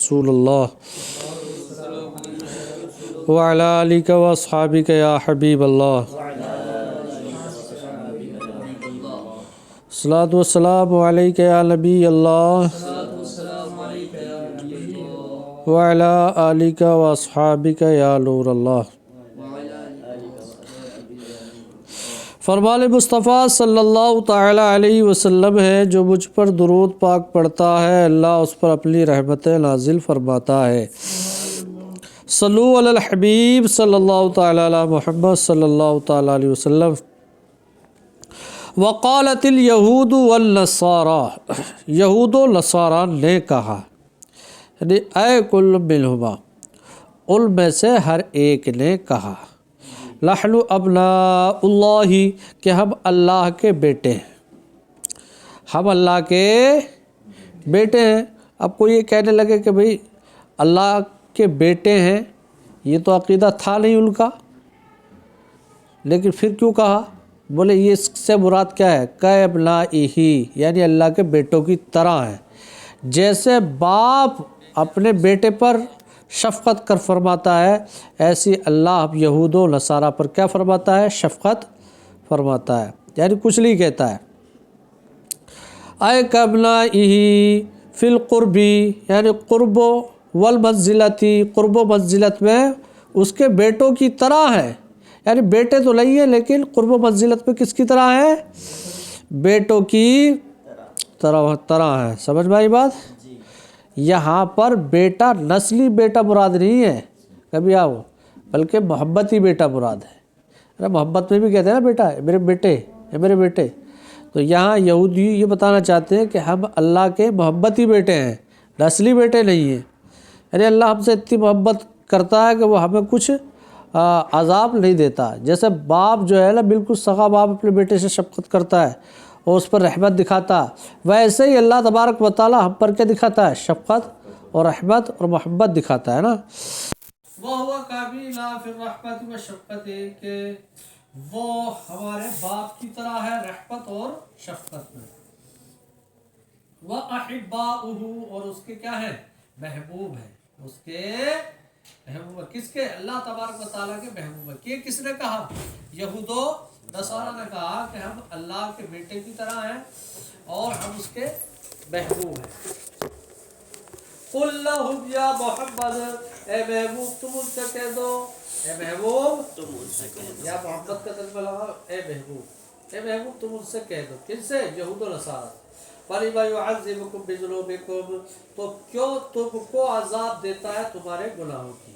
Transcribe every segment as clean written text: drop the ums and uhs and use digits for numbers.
رسول اللہ وعلی آلک و اصحابک یا حبیب اللہ الصلاۃ والسلام علیک یا نبی اللہ وعلی آلک و اصحابک یا نور اللہ۔ فرمان مصطفیٰ صلی اللہ تعالیٰ علیہ وسلم ہے، جو مجھ پر درود پاک پڑھتا ہے اللہ اس پر اپنی رحمتیں نازل فرماتا ہے۔ صلو علی الحبیب صلی اللہ تعالیٰ علی محمد صلی اللہ تعالیٰ علیہ وسلم۔ وقالت الیہود والنصارى، یہود و نصارہ نے کہا، یعنی اے کل منہما، ان میں سے ہر ایک نے کہا، نحن ابناء اللہ، کہ ہم اللہ کے بیٹے ہیں، ہم اللہ کے بیٹے ہیں۔ اب کوئی یہ کہنے لگے کہ بھئی اللہ کے بیٹے ہیں، یہ تو عقیدہ تھا نہیں ان کا، لیکن پھر کیوں کہا؟ بولے یہ اس سے مراد کیا ہے؟ کہ ابنائہ، یعنی اللہ کے بیٹوں کی طرح ہیں، جیسے باپ اپنے بیٹے پر شفقت کر فرماتا ہے، ایسی اللہ اب یہود و نصارہ پر کیا فرماتا ہے؟ شفقت فرماتا ہے، یعنی کچھ نہیں کہتا ہے۔ اے کابنائہ فی القربی، یعنی قرب والمنزلتی، قرب و منزلت میں اس کے بیٹوں کی طرح ہے، یعنی بیٹے تو نہیں ہیں لیکن قرب و منزلت میں کس کی طرح ہے؟ بیٹوں کی طرح ہے۔ سمجھ میں آئی بات؟ یہاں پر بیٹا نسلی بیٹا مراد نہیں ہے، کبھی آؤ، بلکہ محبتی بیٹا مراد ہے۔ ارے محبت میں بھی کہتے ہیں نا بیٹا میرے بیٹے، میرے بیٹے، تو یہاں یہودی یہ بتانا چاہتے ہیں کہ ہم اللہ کے محبتی بیٹے ہیں، نسلی بیٹے نہیں ہیں۔ یعنی اللہ ہم سے اتنی محبت کرتا ہے کہ وہ ہمیں کچھ عذاب نہیں دیتا، جیسے باپ جو ہے نا بالکل سگا باپ اپنے بیٹے سے شفقت کرتا ہے اور اس پر رحمت دکھاتا، ویسے ہی اللہ تبارک و تعالی ہم پر کیا دکھاتا ہے؟ شفقت اور رحمت اور محبت دکھاتا ہے نا۔ وَهُوَ كَامِلٌ فِي الرَّحْمَةِ وَالشَّفْقَةِ، کہ وہ ہمارے باپ کی طرح ہے رحمت اور شفقت میں۔ وَأَحِبَّاؤُهُ، اور اس کے کیا ہیں؟ محبوب ہیں، اس کے محبوب ہے۔ کس کے؟ اللہ تبارک و تعالیٰ کے محبوب ہے۔ یہ کس نے کہا؟ یہود و نصارہ نے کہا کہ ہم اللہ کے بیٹے کی طرح ہیں اور ہم اس کے محبوب ہیں۔ قُلْ لَهُمْ يَا محمد، اے محبوب تم ان سے کہہ دو، اے محبوب تم ان سے کہہ دو، یا محبت کا ترجمہ لگا، اے محبوب، اے محبوب تم ان سے کہہ دو۔ کن سے؟ یہود و نصارہ۔ فَلِمَ يُعَذِّبُكُم بِذُنُوبِكُم، تو کیوں تم کو عذاب دیتا ہے تمہارے گناہوں کی؟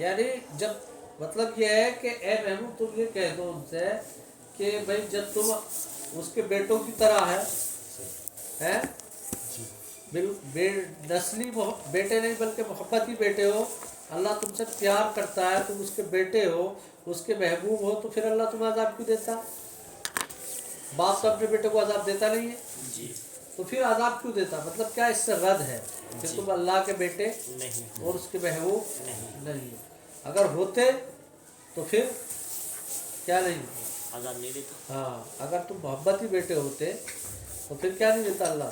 یعنی جب مطلب یہ ہے کہ اے محبوب تم یہ کہہ دو ان سے کہ بھئی جب تم اس کے بیٹوں کی طرح ہے، نسلی بیٹے نہیں بلکہ محبتی بیٹے ہو، اللہ تم سے پیار کرتا ہے، تم اس کے بیٹے ہو، اس کے محبوب ہو، تو پھر اللہ تمہیں عذاب کیوں دیتا؟ باپ تو اپنے بیٹے کو عذاب دیتا نہیں ہے، تو پھر عذاب کیوں دیتا؟ مطلب کیا اس سے رد ہے کہ تم اللہ کے بیٹے اور اس کے محبوب نہیں ہو۔ اگر ہوتے تو پھر کیا نہیں عذاب نہیں دیتا؟ ہاں، اگر تم محبتی بیٹے ہوتے تو پھر کیا نہیں دیتا اللہ؟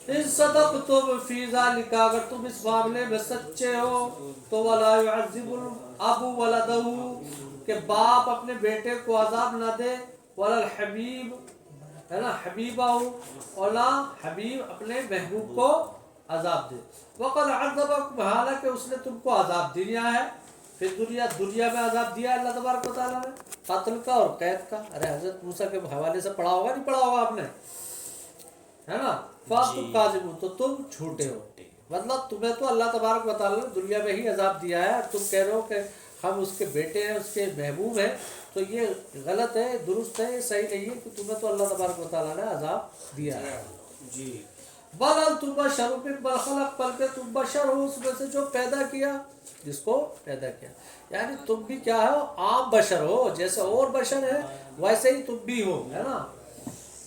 ان صدقتم فی ذلک، اگر تم اس معاملے میں سچے ہو تو ولا يعذب الاب ولدہ، کہ باپ اپنے بیٹے کو عذاب نہ دے، ولا الحبیب، ہے نا، حبیبہ ہو، اور نہ حبیب اپنے محبوب کو عذاب دے۔ وقد عذبکم، حالانکہ اس نے تم کو عذاب دیا ہے، پھر دنیا میں عذاب دیا اللہ تبارک و تعالیٰ نے، قتل کا اور قید کا۔ ارے حضرت موسیٰ کے حوالے سے پڑھا ہوگا نہیں پڑھا ہوگا آپ نے، ہے نا؟ فَأَنْتُمْ كَاذِبُونَ، تو تم جھوٹے ہو، مطلب تمہیں تو اللہ تبارک و تعالیٰ نے دنیا میں ہی عذاب دیا ہے، تم کہہ رہے ہو کہ ہم اس کے بیٹے ہیں، اس کے محبوب ہیں، تو یہ غلط ہے، درست ہے، یہ صحیح نہیں ہے کہ تمہیں تو اللہ تبارک و تعالیٰ نے عذاب دیا ہے۔ جی بل انتم بشر ممن خلق، بلکہ تم بشر ہو اس میں سے جو پیدا کیا، جس کو پیدا کیا، یعنی تم بھی کیا ہو؟ عام بشر ہو، جیسے اور بشر ہے ویسے ہی تم بھی ہو، ہے نا۔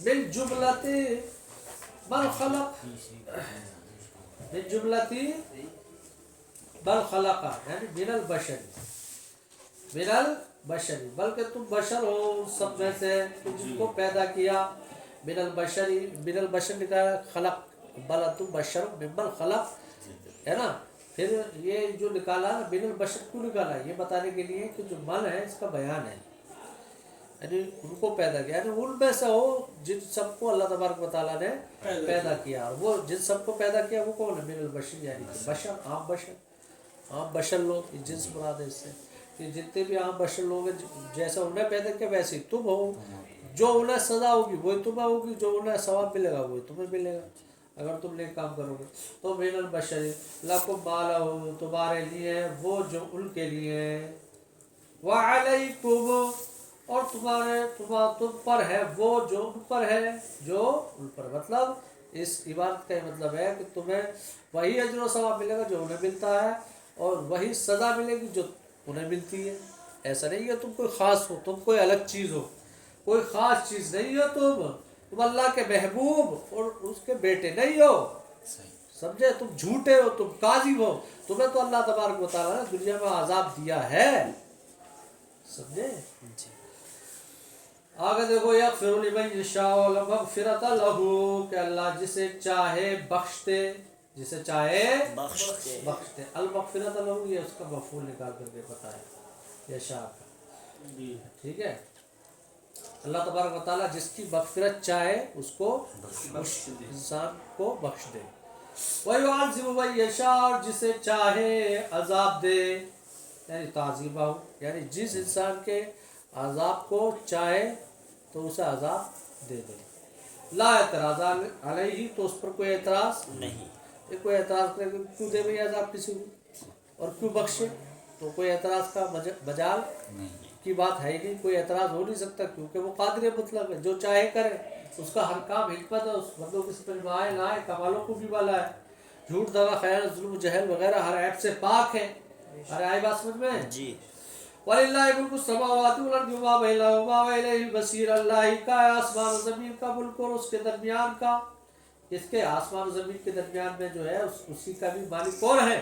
بالجملۃ من خلق، بالجملۃ من خلق، یعنی من البشر، من البشر، بلکہ تم بشر ہو سب میں سے جن کو پیدا کیا، من البشر، من البشر لکھا ہے خلق، بل انتم بشر ممن خلق، ہے نا. پھر یہ جو نکالا نا من البشر کیوں نکالا؟ یہ بتانے کے لیے کہ جو من ہے اس کا بیان ہے، یعنی ان کو پیدا کیا، یعنی ان میں سے ہو جن سب کو اللہ تبارک و تعالیٰ نے پیدا کیا. اور وہ جن سب کو پیدا کیا وہ کون ہے؟ من البشر، یعنی کہ بشر، عام بشر، عام بشر لوگ، جنس مراد ہے اس سے کہ جتنے بھی عام بشر لوگ ہیں جیسا انہیں پیدا کیا ویسے ہی تم ہو. جو انہیں سزا ہوگی وہی تمہیں ہوگی، جو انہیں ثواب ملے گا وہی تمہیں ملے گا اگر تم نیک کام کرو گے. تو من البشر لکم ما لہ، تمہارے لیے وہ جو ان کے لیے ہے، وعلیکم، اور تم پر ہے وہ جو ان پر ہے، جو ان پر. مطلب اس عبارت کا یہ مطلب ہے کہ تمہیں وہی اجر و ثواب ملے گا جو انہیں ملتا ہے، اور وہی سزا ملے گی جو انہیں ملتی ہے. ایسا نہیں ہے تم کوئی خاص ہو، تم کوئی الگ چیز ہو، کوئی خاص چیز نہیں ہو. تم اللہ کے محبوب اور اس کے بیٹے نہیں ہو، سمجھے؟ تم جھوٹے ہو، تم کاذب ہو. تمہیں تو اللہ تبارک و تعالیٰ نے دنیا میں عذاب دیا ہے، سمجھے؟ آگے دیکھو، یغفر لمن یشاء مغفرۃ لہ، کہ اللہ جسے چاہے بخش دے، جسے چاہے بخش دے. المغفرۃ لہ یہ اس کا مفعول نکال کر کے بتایا یشاء کا، ٹھیک ہے. اللہ تبارک و تعالیٰ جس کی مغفرت چاہے اس کو انسان کو بخش دے. وَيُعَذِّبُ مَن يَشَاءُ، اور جسے چاہے عذاب دے، یعنی تعذیبہ، یعنی جس انسان کے عذاب کو چاہے تو اسے عذاب دے دے. لا اعتراض علیہ، تو اس پر کوئی اعتراض نہیں. کوئی اعتراض کرے کہ کیوں دے بھئی عذاب کسی کو اور کیوں بخشے، تو کوئی اعتراض کا مجال کی بات ہے ہی نہیں، کوئی اعتراض ہو نہیں سکتا، کیونکہ وہ قادر مطلق ہے، جو چاہے کرے. اس کا ہر کام حکمت ہے، اس بندوں کی سمجھ میں آئے نہ آئے، کمالوں کو بھی والا ہے. جھوٹ، دغا، خیانت، ظلم، جہل وغیرہ ہر عیب سے پاک ہے. ہر آئی بات سمجھ میں جی. وَلِلَّهِ مُلْكُ السَّمَاوَاتِ وَالْأَرْضِ وَمَا بَيْنَهُمَا وَإِلَيْهِ الْمَصِيرُ، اللہ کا ہے آسمان و زمین کا ملک اور اس کے درمیان کا. اس کے آسمان و زمین کے درمیان میں جو ہے اسی کا بھی مالک کون ہے؟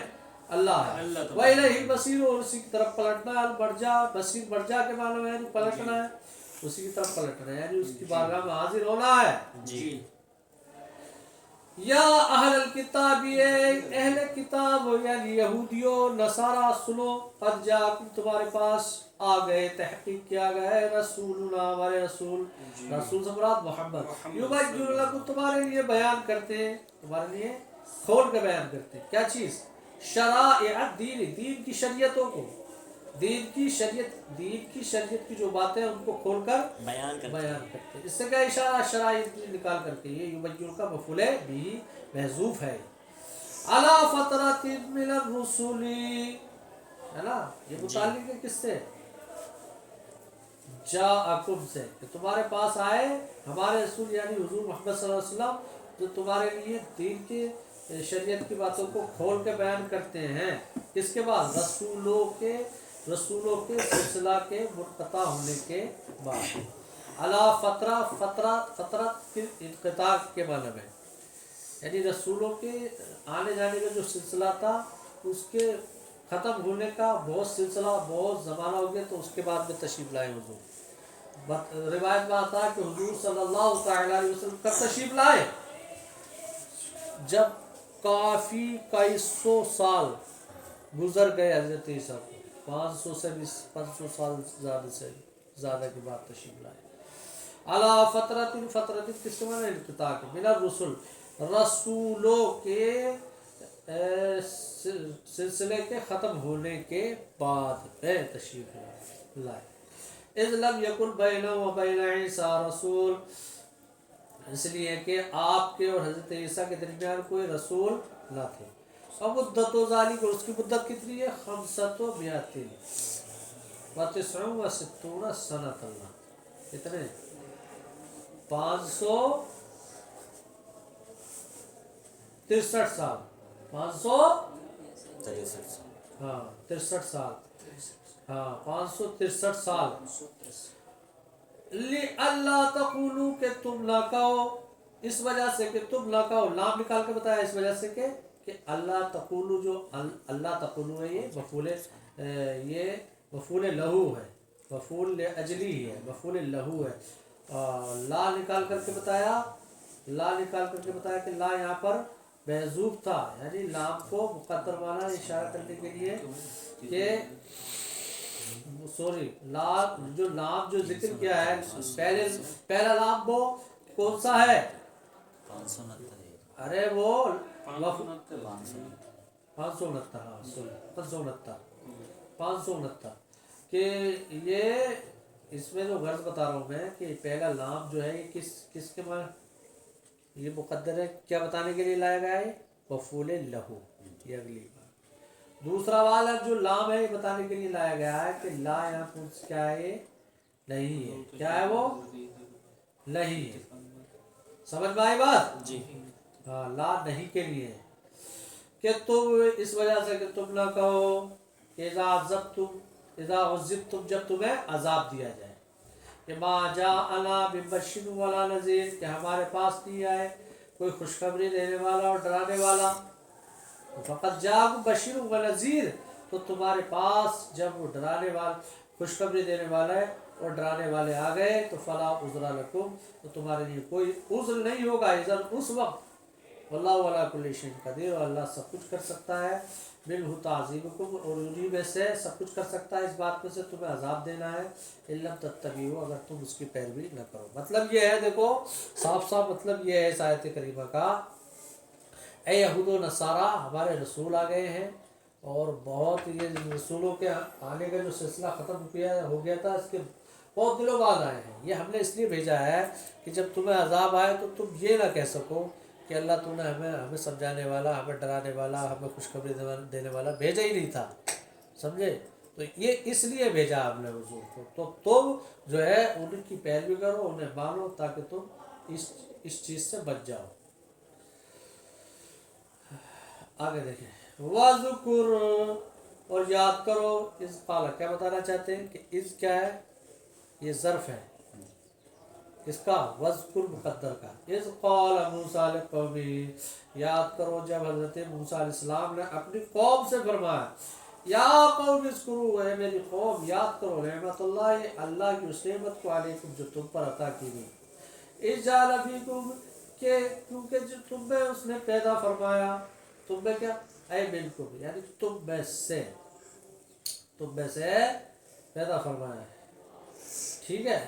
اللہ ہے. وَإِلَيْهِ الْمَصِيرُ، اور اسی کی طرف پلٹنا ہے. المرجع، مصیر مرجع کے معنی ہے پلٹنا ہے، اسی کی طرف پلٹنا ہے، یعنی اس کی بارگاہ میں حاضر ہونا ہے. جی. یا اہل الکتاب، اہل کتاب یعنی یہودیوں نصارہ، سنو، قد جاءکم، تمہارے پاس آ گئے، تحقیق کیا گیا ہے، رسولنا، ہمارے رسول. رسول سے مراد محمد. یبین لکم، تمہارے لیے بیان کرتے ہیں، تمہارے لیے کھول کے بیان کرتے ہیں. کیا چیز؟ شرائع الدین، دین کی شریعتوں کو، دین کی شریعت کی جو باتیں ان کو کھول کر بیان کرتے ہیں. اس سے کیا اشارہ؟ شرائع نکال کر کے. یہ یبین کا مفعول بھی محذوف ہے. علی فترۃ من الرسل، ہے نا، یہ متعلق ہے کس سے؟ جاءکم سے، کہ تمہارے پاس آئے ہمارے رسول یعنی حضور محمد صلی اللہ علیہ وسلم، جو تمہارے لیے دین کی شریعت کی باتوں کو کھول کے بیان کرتے ہیں. کس کے بعد؟ رسولوں کے سلسلہ کے منقطع ہونے کے بعد. علی فترت پھر انقطاع کے معنی میں، یعنی رسولوں کے آنے جانے کا جو سلسلہ تھا اس کے ختم ہونے کا بہت سلسلہ، بہت زمانہ ہو گیا، تو اس کے بعد میں تشریف لائے حضور. روایت میں آتا ہے کہ حضور صلی اللہ تعالیٰ علیہ وسلم کب تشریف لائے؟ جب کافی 2100 سال گزر گئے حضرت عیسیٰ کو، 500 سے 500 سال زیادہ کے بعد تشریف لائے. علی فترت کس کے معنی؟ انقطاع کے. من الرسل، رسولوں کے سلسلے کے ختم ہونے کے بعد میں تشریف لائے. اذ لم یکن بینہ و بین عیسیٰ رسول، اس لیے کہ آپ کے اور حضرت عیسیٰ کے درمیان کوئی رسول نہ تھے. اب مدت و ذالک، اور اس کی مدت کتنی ہے؟ 500 و 69 سنۃ. اللہ کتنے؟ 563 سال. 563 ہاں 63 سال، ہاں 563 سال. لِأَلَّا تَقُولُوا، کہ تم نہ کہو، اس وجہ سے کہ تم نہ کہو. نام نکال کے بتایا اس وجہ سے کہ اللہ تقولو، جو اللہ تقولو ہے یہ مفعول لہو ہے، مفعول لاجلی ہے، مفعول لہو ہے. لا نکال کر کے بتایا لا نکال کر کے بتایا کہ لا یہاں پر محذوف تھا، یعنی لام کو مقدر مانا اشارہ کرنے کے لیے کہ سوری لام جو ذکر کیا ہے پہلا لام وہ کون سا ہے؟ 569 ارے وہ 569 کہ یہ اس میں جو غرض بتا رہا ہوں میں کہ پہلا لام جو ہے یہ کس کے معنی یہ مقدر ہے، کیا بتانے کے لیے لایا گیا ہے؟ مفعول لہو، یہ اگلی بات۔ دوسرا والا جو لام ہے یہ بتانے کے لیے لایا گیا ہے کہ لا یہاں پر کیا ہے؟ نہیں ہے، کیا ہے وہ؟ نہیں ہے، سمجھ میں آئی بات؟ جی ہاں، لا نہیں کے لیے ہے کہ تم اس وجہ سے کہ تم نہ کہو اذا عذبتم جب تمہیں عذاب دیا جائے کہ ما جاءنا ببشر ولا نذیر کہ ہمارے پاس نہیں آئے کوئی خوشخبری دینے والا اور ڈرانے والا، فقط جاءکم بشیر و نذیر تو تمہارے پاس جب وہ ڈرانے والا خوشخبری دینے والے اور ڈرانے والے آ گئے تو فلا عذر لکم تو تمہارے لیے کوئی عذر نہیں ہوگا اذن اس وقت، واللہ علی کل شیء قدیر اور اللہ سب کچھ کر سکتا ہے، منہ تعذیبکم اور انہی میں سے سب کچھ کر سکتا ہے اس بات میں سے تمہیں عذاب دینا ہے، ان لم تتبعوا اگر تم اس کی پیروی نہ کرو۔ مطلب یہ ہے، دیکھو صاف صاف مطلب یہ ہے اس آیت کریمہ کا، اے یہود و نصارہ ہمارے رسول آ گئے ہیں اور بہت یہ رسولوں کے آنے کا جو سلسلہ ختم ہو گیا تھا اس کے بہت دنوں بعد آئے ہیں، یہ ہم نے اس لیے بھیجا ہے کہ جب تمہیں عذاب آئے تو تم یہ نہ کہہ سکو کہ اللہ تم نے ہمیں سمجھانے والا، ہمیں ڈرانے والا، ہمیں خوشخبری دینے والا بھیجا ہی نہیں تھا، سمجھے؟ تو یہ اس لیے بھیجا ہم نے حضور کو، تو تم جو ہے ان کی پیروی کرو، انہیں مانو تاکہ تم اس چیز سے بچ جاؤ۔ آگے دیکھیں، وَذْكُرْ اور یاد کرو، اس قال کیا بتانا چاہتے ہیں کہ اس کیا ہے؟ یہ ظرف ہے اس کا، وَذْكُرْ مقدر کا، اذ قال موسیٰ لِقَوْمِهِ یاد کرو جب حضرت موسیٰ علیہ السلام نے اپنی قوم سے فرمایا، یا قوم اذکروا اے میری قوم یاد کرو نعمت اللہ کی اس نعمت کو علیکم جو تم پر عطا کی گئی، اذ جعل فیکم کہ کیونکہ جو تم میں اس نے پیدا فرمایا، تم میں کیا؟ اے منکم یعنی تم میں سے پیدا فرمایا، ٹھیک ہے،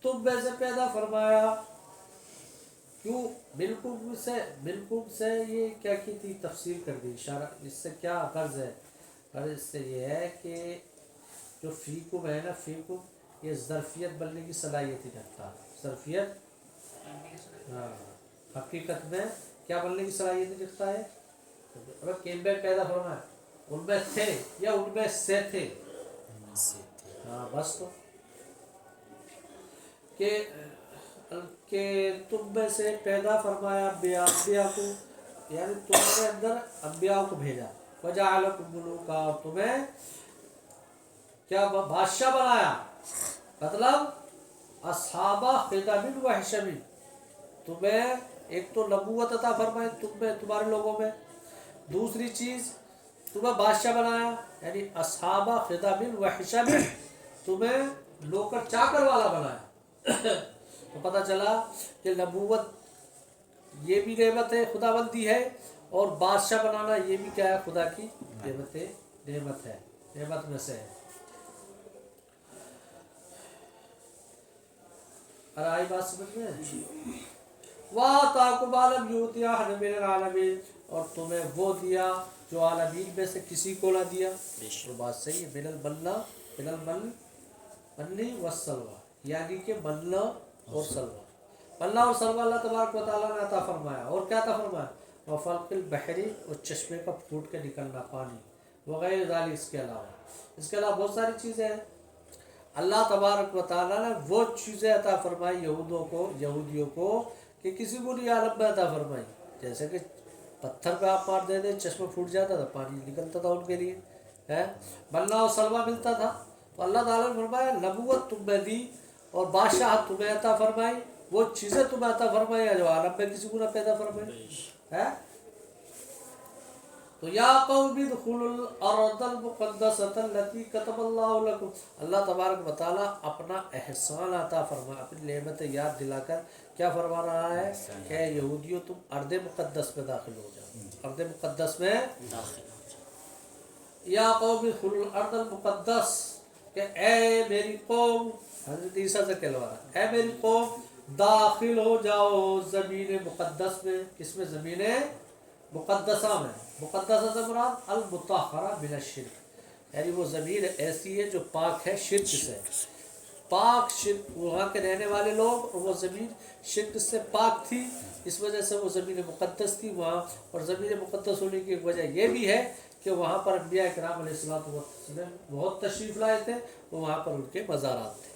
تم میں سے پیدا فرمایا، کیوں؟ بالکل سے یہ کیا کی تھی؟ تفسیر کر دی، اشارہ اس سے کیا غرض ہے؟ غرض اس سے یہ ہے کہ جو فیکم ہے نا، فیکم یہ ظرفیت بننے کی صلاحیت ہی رکھتا ہے، ظرفیت، ہاں حقیقت میں کیا بننے کی صلاحیت رکھتا ہے؟ اگر کن میں پیدا فرمایا، ان میں تھے یا ان میں سے تھے؟ ہاں بس تو کہ تم میں سے پیدا فرمایا انبیاء کو، یعنی تمہارے اندر انبیاء کو بھیجا، وجعلکم ملوکا اور تمہیں کیا بادشاہ بنایا، مطلب اصحاب خدم و حشم، تمہیں ایک تو نبوت عطا فرمائی تمہارے لوگوں میں، دوسری چیز تمہیں بادشاہ بنایا یعنی اصحاب خدم و حشم، تمہیں نوکر چاکر والا بنایا۔ تو پتہ چلا کہ نبوت یہ بھی نعمت ہے، خدا بندی ہے، اور بادشاہ بنانا یہ بھی کیا ہے؟ خدا کی نعمت ہے، نعمت میں سے ہے۔ اور آئی بات سمجھ میں؟ وَآتَاكُمْ مَا لَمْ يُؤْتِ أَحَدًا مِنَ الْعَالَمِينَ اور تمہیں وہ دیا جو عالمین میں سے کسی کو نہ دیا، تو بات صحیح ہے، من المن والسلوى، یعنی کہ من اور سلوہ، اللہ اور سلوہ اللہ تبارک و تعالیٰ نے عطا فرمایا، اور کیا عطا فرمایا؟ وَفَلْقِ الْبَحْرِ اور چشمے کا پھوٹ کے نکلنا پانی، وغیر ذالک، اس کے علاوہ بہت ساری چیزیں ہیں۔ اللہ تبارک و تعالیٰ نے وہ چیزیں عطا فرمائی یہودیوں کو کہ کسی کو نہیں عالم میں عطا فرمائی، جیسے کہ پتھر پہ آپ مار دیتے چشمہ پھوٹ جاتا تھا، پانی نکلتا تھا ان کے لیے، ہے بلّہ اور سلوہ ملتا تھا۔ تو اللہ تعالیٰ نے فرمایا نبوت تم میں دی اور بادشاہت تمہیں عطا فرمائی، وہ چیزیں تمہیں عطا فرمائی جو عالم میں کسی کو نہ پیدا فرمائی ہے۔ تو یا قوم ادخلوا الارض المقدسۃ التي كتب اللہ لكم، اللہ تبارک و تعالیٰ اپنا احسان عطا فرما، اپنی نعمت یاد دلا کر کیا فرما رہا ہے کہ یہودیوں تم ارض مقدس میں داخل ہو جاؤ، ارض مقدس میں داخل ہو جائے۔ یا قوم ادخلوا الارض المقدس، کہ اے میری قوم، حضرت عیسیٰ سے کہلوا رہا، اے میری قوم داخل ہو جاؤ زمین مقدس میں، کس میں؟ زمین مقدسہ میں۔ مقدسہ سے مراد المطہرہ من الشرک، یعنی وہ زمین ایسی ہے جو پاک ہے شرک سے، پاک شرک، وہاں کے رہنے والے لوگ، اور وہ زمین شرک سے پاک تھی، اس وجہ سے وہ زمین مقدس تھی وہاں۔ اور زمین مقدس ہونے کی ایک وجہ یہ بھی ہے کہ وہاں پر انبیاء کرام علیہ الصلوۃ والسلام بہت تشریف لائے تھے، وہاں پر ان کے مزارات تھے۔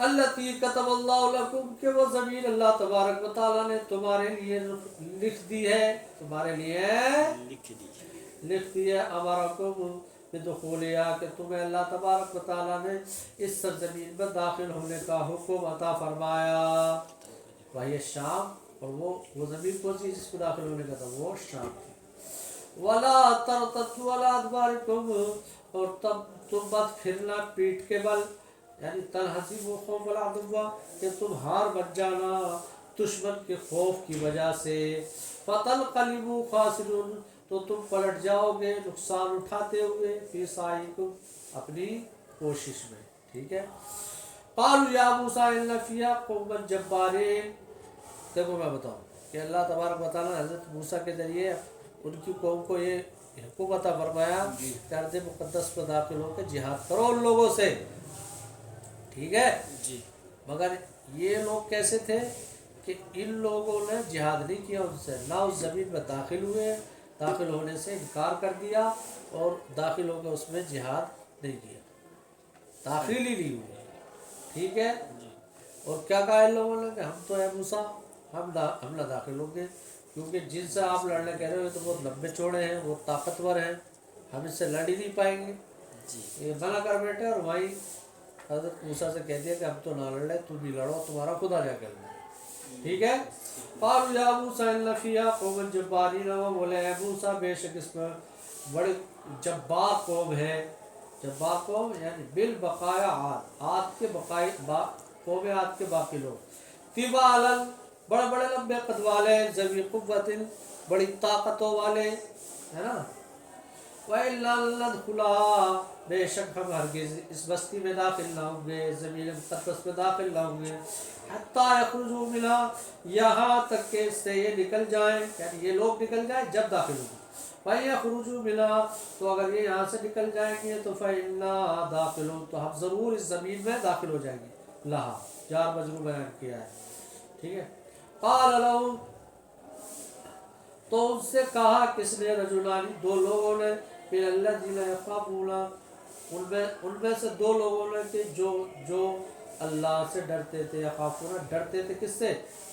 التی کتب اللہ لکم، کہ وہ زمین اللہ تبارک و تعالیٰ نے تمہارے لیے لکھ دی ہے، تمہارے لیے لکھ دی ہے۔ امرکم بدخولہا، کہ تمہیں اللہ تبارک و تعالیٰ نے اس سرزمین میں داخل ہونے کا حکم عطا فرمایا، وہی شام، اور وہ زمین کون سی جس کو داخل ہونے کا تھا؟ وہ شام تھی۔ ولا ترتدوا علی ادبارکم، اور تب تم مت پھرنا پیٹھ کے بل، یعنی تنہزموا خوف العدو، کہ تم ہار بن جانا دشمن کے خوف کی وجہ سے، فتنقلبوا خاسرین، تو تم پلٹ جاؤ گے نقصان اٹھاتے ہوئے، فی سعیکم، اپنی کوشش میں، ٹھیک ہے۔ قالوا یا موسیٰ ان فیہا قوما جبارین، دیکھو میں بتاؤں کہ اللہ تبارک و تعالیٰ نے حضرت موسیٰ کے ذریعے ان کی قوم کو یہ حکم عطا فرمایا کہ ارض مقدس پر داخل ہو کے جہاد کرو ان لوگوں سے، ٹھیک ہے جی۔ مگر یہ لوگ کیسے تھے کہ ان لوگوں نے جہاد نہیں کیا ان سے، نہ اس زمین میں داخل ہوئے، داخل ہونے سے انکار کر دیا، اور داخل ہو کے اس میں جہاد نہیں کیا، داخل ہی نہیں ہوئے، ٹھیک ہے۔ اور کیا کہا ان لوگوں نے کہ ہم تو اے موسیٰ ہم نہ داخل ہوں گے، کیونکہ جن سے آپ لڑنے کہہ رہے ہو تو بہت لمبے چوڑے ہیں، وہ طاقتور ہیں، ہم اس سے لڑ ہی نہیں پائیں گے، یہ منع کر بیٹھے۔ اور وہیں حضرت موسیٰ سے کہہ دیا کہ ہم تو نہ لڑ رہے، تم بھی لڑو، تمہارا خدا جا کر لڑے، ٹھیک ہے۔ قالوا یا موسیٰ ان فیہا قوما جبارین، وہ بولے اے موسیٰ بے شک اس میں بڑے جبار قوم ہے، جبار قوم یعنی بالبقایا عاد، عاد کے بقائی قوم عاد کے باقی لوگ، طبالا بڑے بڑے لمبے قد والے، ذوی قوت بڑی طاقتوں والے، ہے نا۔ وَإِلَّا لَنَدْخُلَهَا، بے شک ہم ہرگز اس بستی میں داخل نہ ہوں گے، زمین مقدس میں داخل نہ ہوں گے، حتیٰ یخرجوا منها، یہاں تک کہ اس سے یہ نکل جائیں، یعنی یہ لوگ نکل جائیں جب داخل ہوں گے۔ وَإِن يَخْرُجُوا مِنْهَا، تو اگر یہ یہاں سے نکل جائیں گے تو فَإِنَّا دَاخِلُونَ، تو ہم ضرور اس زمین میں داخل ہو جائیں گے، لہا جار مجرور بیان کیا ہے، ٹھیک ہے۔ قال لهم، تو ان سے کہا کس نے؟ رجلان، دو لوگوں نے، من الذین یخافون، ان میں سے دو لوگوں نے کہ جو اللہ سے ڈرتے تھے، یخافون ڈرتے تھے کس سے؟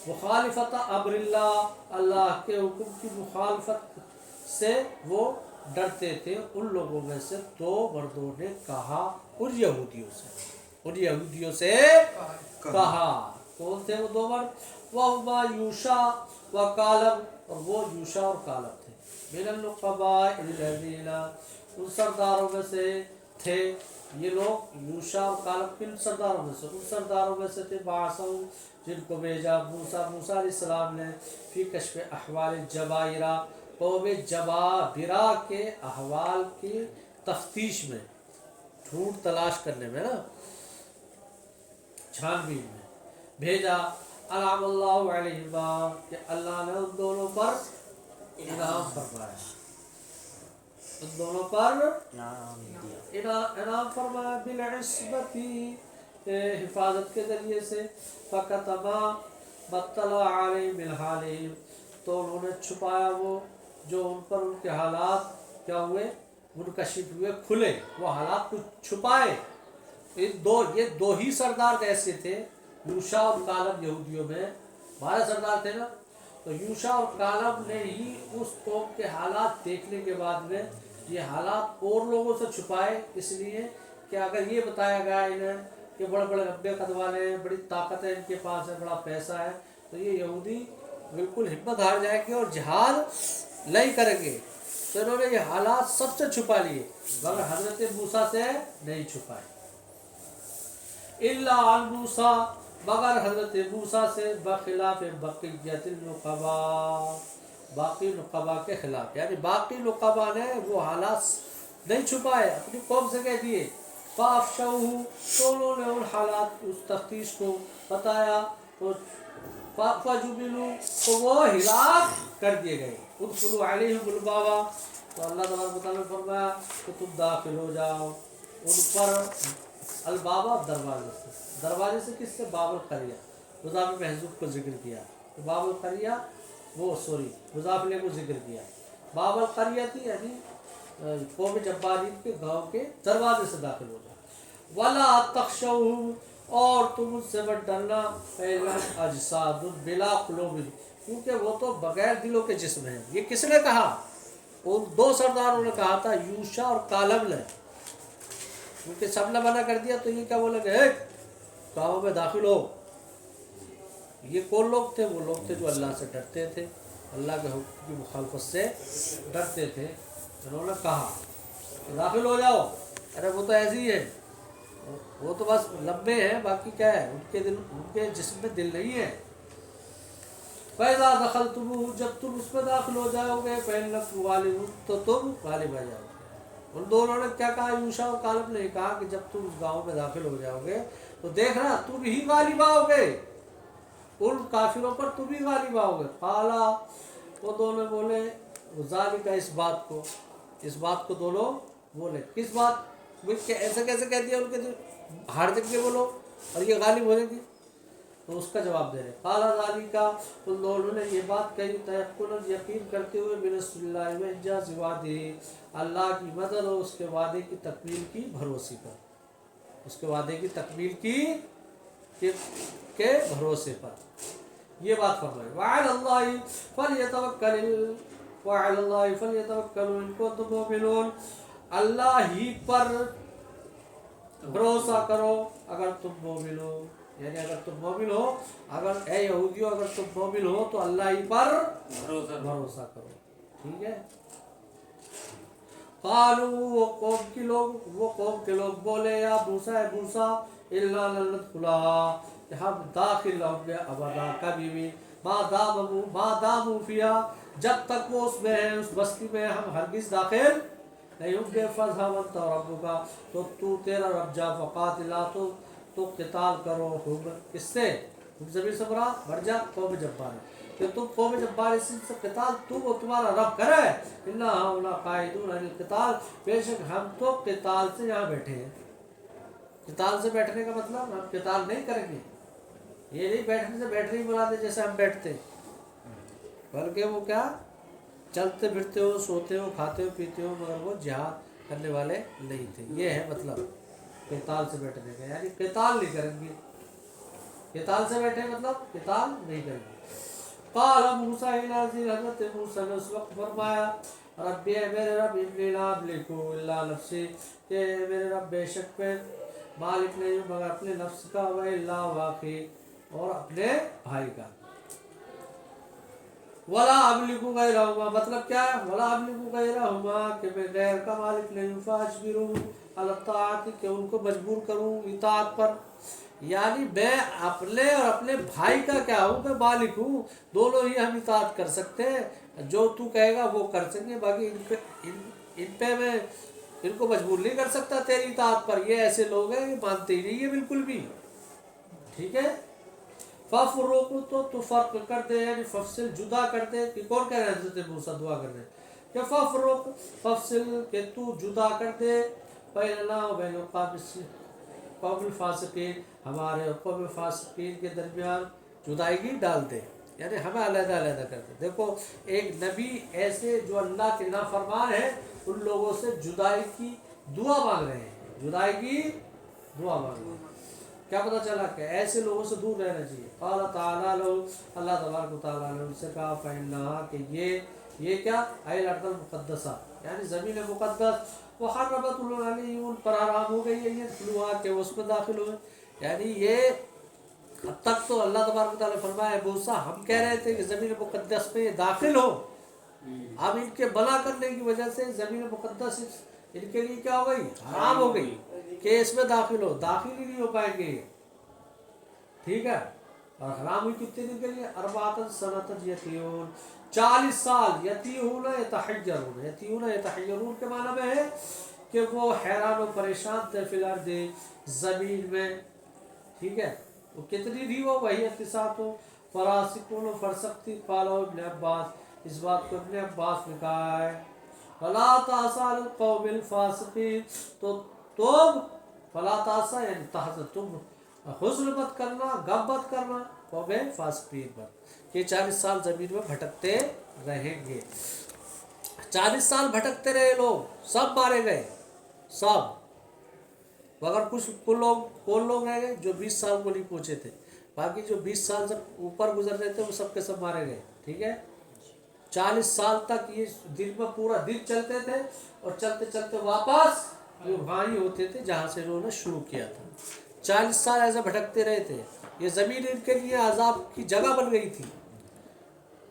مخالفت امر اللہ، اللہ کے حکم کی مخالفت سے وہ ڈرتے تھے۔ ان لوگوں میں سے دو مردوں نے کہا، ان یہودیوں سے کہا، کون تھے وہ دو مرد؟ وَهُمَا یوشع وَکالب، اور وہ یوشع اور کالب تھے، من النقباء الذین، ان سرداروں میں سے تھے یہ لوگ، یوشع اور کالب کن سرداروں میں سے؟ ان سرداروں میں سے تھے، بعثوا، جن کو بھیجا موسیٰ علیہ السلام نے، فی کشف احوال الجبابرہ، قوم جبابرہ کے احوال کی تفتیش میں، ڈھونڈ تلاش کرنے میں نا، چھان بین میں بھیجا۔ انعم اللہ علیہما، کہ اللہ نے ان دونوں پر انعام فرمایا، ان دونوں پر انعام فرمایا، بالعصمت، حفاظت کے ذریعے سے، فکتما مطلع علیہ من حالہم، تو انہوں نے چھپایا وہ جو ان پر ان کے حالات کیا ہوئے، منکشف ہوئے، کھلے، وہ حالات کو چھپائے۔ یہ دو ہی سردار ایسے تھے، یوشع اور کالب، یہودیوں میں 12 سردار تھے نا، تو یوشع اور کالب نے ہی اس قوم کے حالات دیکھنے کے بعد میں یہ حالات اور لوگوں سے چھپائے، اس لیے کہ اگر یہ بتایا گیا انہیں کہ بڑے بڑے لمبے قد والے ہیں، بڑی طاقت ہے ان کے پاس ہے، بڑا پیسہ ہے، تو یہ یہودی بالکل ہمت ہار جائیں گے اور جہاد نہیں کریں گے، تو انہوں نے یہ حالات سب سے چھپا لیے مگر حضرت موسیٰ سے نہیں چھپائے. الا عن موسیٰ، مگر حضرت موسیٰ سے، بخلاف بقیت النقباء، باقی نقبا کے خلاف. یعنی باقی نقبا نے وہ حالات نہیں چھپائے، اپنی قوم سے کہہ دیے. فافشوہ، تو انہوں نے ان حالات اس تفتیش کو بتایا، فجبلوا، تو وہ ہلاک کر دیے گئے. ادخلوا علیہم الباب، تو اللہ تبارک و تعالیٰ نے فرمایا کہ تم داخل ہو جاؤ ان پر. البابا دروازے سے، دروازے سے کس سے؟ باب القریہ. مضاف محذوف کو ذکر کیا، تو باب القریہ وہ مضاف الیہ کو ذکر کیا. باب القریہ تھی یعنی قوم جبارین کے گاؤں کے دروازے سے داخل ہو جاؤ. ولا تخشوہم، اور تم ان سے مت ڈرنا. فإنہم اجساد بلا قلوب، کیونکہ وہ تو بغیر دلوں کے جسم ہیں. یہ کس نے کہا؟ ان دو سرداروں نے کہا تھا، یوشا اور کالب نے. کیونکہ سب نے منع کر دیا تو یہ کیا بولے کہ کعبہ میں داخل ہو. یہ کون لوگ تھے؟ وہ لوگ تھے جو اللہ سے ڈرتے تھے، اللہ کے حکم کی مخالفت سے ڈرتے تھے. انہوں نے کہا کہ داخل ہو جاؤ. ارے وہ تو ایسے ہی ہے، وہ تو بس لمبے ہیں، باقی کیا ہے، ان کے جسم میں دل نہیں ہے. فَإِذَا دَخَلْتُمُوهُ، جب تم اس میں داخل ہو جاؤ گے، فَإِنَّكُمْ غَالِبُونَ، تو تم غالب آ جاؤ گے. ان دونوں نے کیا کہا؟ یوشا اور کالب نے کہا کہ جب تم اس گاؤں میں داخل ہو جاؤ گے تو دیکھنا تم ہی غالب آؤ گے، ان کافروں پر تم ہی غالب آؤ گے. قالا، وہ دونوں بولے، ذالک، اس بات کو دونوں بولے. کس بات؟ ایسے کیسے کہہ دیا ان کے ہار جائیں گے وہ لوگ اور یہ غالب ہو جائیں گے؟ تو اس کا جواب دے رہے. قال ذالک، ان دونوں نے یہ بات کہی تیقنا، یقین کرتے ہوئے، بنصر اللہ و انجاز وعدہ، اللہ کی مدد اور اس کے وعدے کی تکمیل کی بھروسے پر، اس کے وعدے کی تکمیل کی کے بھروسے پر یہ بات فرمائی. وعلی اللہ فلیتوکل ان کنتم مؤمنون، اللہ ہی پر بھروسہ کرو اگر تم مومن ہو. یعنی اگر تم مومن ہو، اگر اے یہودیو اگر تم مومن ہو تو اللہ ہی پر بھروسہ کرو. ٹھیک ہے. قالوا، وہ قوم کے لوگ بولے، یا موسیٰ، اے موسیٰ، الا لن ندخلها، کہ ہم داخل ہوں گے ابدا کبھی بھی، ما داموا فیہا، جب تک وہ اس میں ہیں، اس بستی میں، ہم ہرگز داخل نہیں ہوں گے. فاذهب انت وربک، تو تو تیرا رب جا، فقاتلا، تو قتال کرو. کس سے؟ زمین سے مراد برجا قوم جبار، کہ تم قوم جبار سے قتال تم و تمہارا رب کرے. انا ہؤلاء قاعدون عن القتال، بے شک ہم تو قتال سے یہاں بیٹھے ہیں. قتال سے بیٹھنے کا مطلب ہم قتال نہیں کریں گے. یہ نہیں بیٹھنے سے بیٹھنے ہی بلاتے جیسے ہم بیٹھتے، بلکہ وہ کیا، چلتے پھرتے ہو، سوتے ہو، کھاتے ہو، پیتے ہو، مگر وہ جہاد کرنے والے نہیں تھے. یہ ہے مطلب قتال سے بیٹھنے کا، یعنی قتال نہیں کریں گے. قتال سے بیٹھے مطلب قتال نہیں کریں گے. قال موسیٰ نازل، حضرت موسیٰ نے اس وقت فرمایا، ربی، میرے رب، انی لا املک الا نفسی، کہ میرے رب بے شک میں مالک نہیں ہوں مگر اپنے نفس کا، و الا واقعی، اور اپنے بھائی کا. ولا املک غیرہما، مطلب کیا ہے؟ ولا املک غیرہما، کہ میں غیر کا مالک نہیں ہوں. فاجبروا علی الطاعۃ، کہ ان کو مجبور کروں اطاعت پر. یعنی میں اپنے اور اپنے بھائی کا کیا ہوں، میں مالک ہوں، دونوں ہی ہم اطاعت کر سکتے ہیں. جو تو کہے گا وہ کر سکیں گے، باقی ان پہ میں ان کو مجبور نہیں کر سکتا تیری اطاعت پر. یہ ایسے لوگ ہیں کہ مانتے ہی نہیں ہے بالکل بھی. ٹھیک ہے. فَفْرُقُ، تو فرق کر دے، یعنی ففصل، جدا کر دے. کہ کون کہہ رہے ہیں؟ حضرت موسیٰ دعا کر رہے ہیں کہ فَفْرُقُ، ففصل، کہ تو جدا کر دے، بَيْنَنَا وَبَيْنَ قوم الفاسقین، ہمارے اور قوم فاسقین کے درمیان جدائیگی ڈال دے، یعنی ہمیں علیحدہ علیحدہ کر دے. دیکھو ایک نبی ایسے جو اللہ کے نافرمان ہیں ان لوگوں سے جدائی کی دعا مانگ رہے ہیں، جدائی کی دعا مانگ رہے ہیں. کیا پتہ چلا کہ ایسے لوگوں سے دور رہنا چاہیے. قال تعالیٰ لہو، اللہ تبارک و تعالیٰ نے ان سے کہا، فإنہا، کہ یہ کیا، اے الارض المقدسہ، یعنی زمین مقدس، وحرمت علیہم، پر حرام ہو گئی ہے یہ خلوہ، کہ اس میں داخل ہوئے. یعنی یہ اب تک تو اللہ تبارک و تعالیٰ نے فرمایا، موسیٰ ہم کہہ رہے تھے کہ زمین مقدس میں یہ داخل ہو، اب ان کے بنا کرنے کی وجہ سے زمین مقدس ان کے لیے کیا ہو گئی؟ حرام ہو گئی کہ اس میں داخل ہی نہیں ہو پائیں گے، ٹھیک ہے۔ اور حرام ہوئی کتنے دن کے لیے؟ 40 سنۃ یتیون، 40 سال، یتیون یتحیرون، یتیون یتحیرون کے معنی میں ہے کہ وہ حیران و پریشان تھے فی الارض، زمین میں، ٹھیک ہے۔ وہ کتنی تھی؟ وہ وہی اقتصاد ہو فراسکون و فرسختی قالو ابن عباس، اس بات کو ابن عباس نے کہا ہے۔ فلا تاسا القوم الفاسقین، تو تم فلا تاسا یعنی تحزن، تم حزن مت کرنا، غم مت کرنا قوم فاسقین پر، کہ 40 سال زمین میں بھٹکتے رہیں گے۔ 40 سال بھٹکتے رہے لوگ، سب مارے گئے، سب، مگر کچھ کون لوگ رہ گئے جو 20 سال کو نہیں پہنچے تھے، باقی جو 20 سال سے اوپر گزر رہے تھے وہ سب کے سب مارے گئے، ٹھیک ہے۔ 40 سال تک یہ دن میں پورا دن چلتے تھے، اور چلتے چلتے واپس وہ وہاں ہی ہوتے تھے جہاں سے انہوں نے شروع کیا تھا۔ 40 سال ایسے بھٹکتے رہے تھے، یہ زمین ان کے لیے عذاب کی جگہ بن گئی تھی،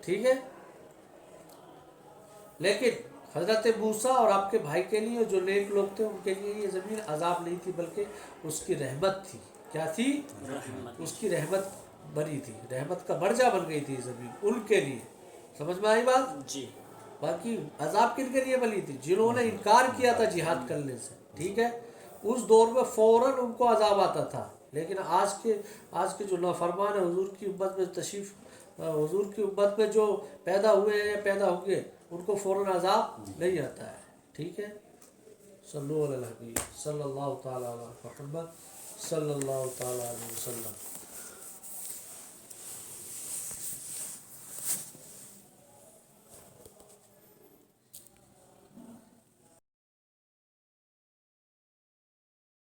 ٹھیک ہے۔ لیکن حضرت موسیٰ اور آپ کے بھائی کے لیے جو نیک لوگ تھے ان کے لیے یہ زمین عذاب نہیں تھی، بلکہ اس کی رحمت تھی۔ کیا تھی؟ اس کی رحمت بنی تھی، رحمت کا مرجع بن گئی تھی زمین ان کے لیے، سمجھ میں آئی بات؟ جی۔ باقی عذاب کن کے لیے بنی تھی؟ جنہوں نے انکار کیا تھا جہاد کرنے سے، ٹھیک ہے۔ اس دور میں فوراً ان کو عذاب آتا تھا، لیکن آج کے جو نافرمان ہیں حضور کی امت میں تشریف، حضور کی امت میں جو پیدا ہوئے ہیں یا پیدا ہوں گے، ان کو فوراً عذاب نہیں آتا ہے، ٹھیک ہے۔ صلو علی الحبیب صلی اللہ تعالیٰ علی محمد صلی اللہ تعالیٰ علیہ وسلم۔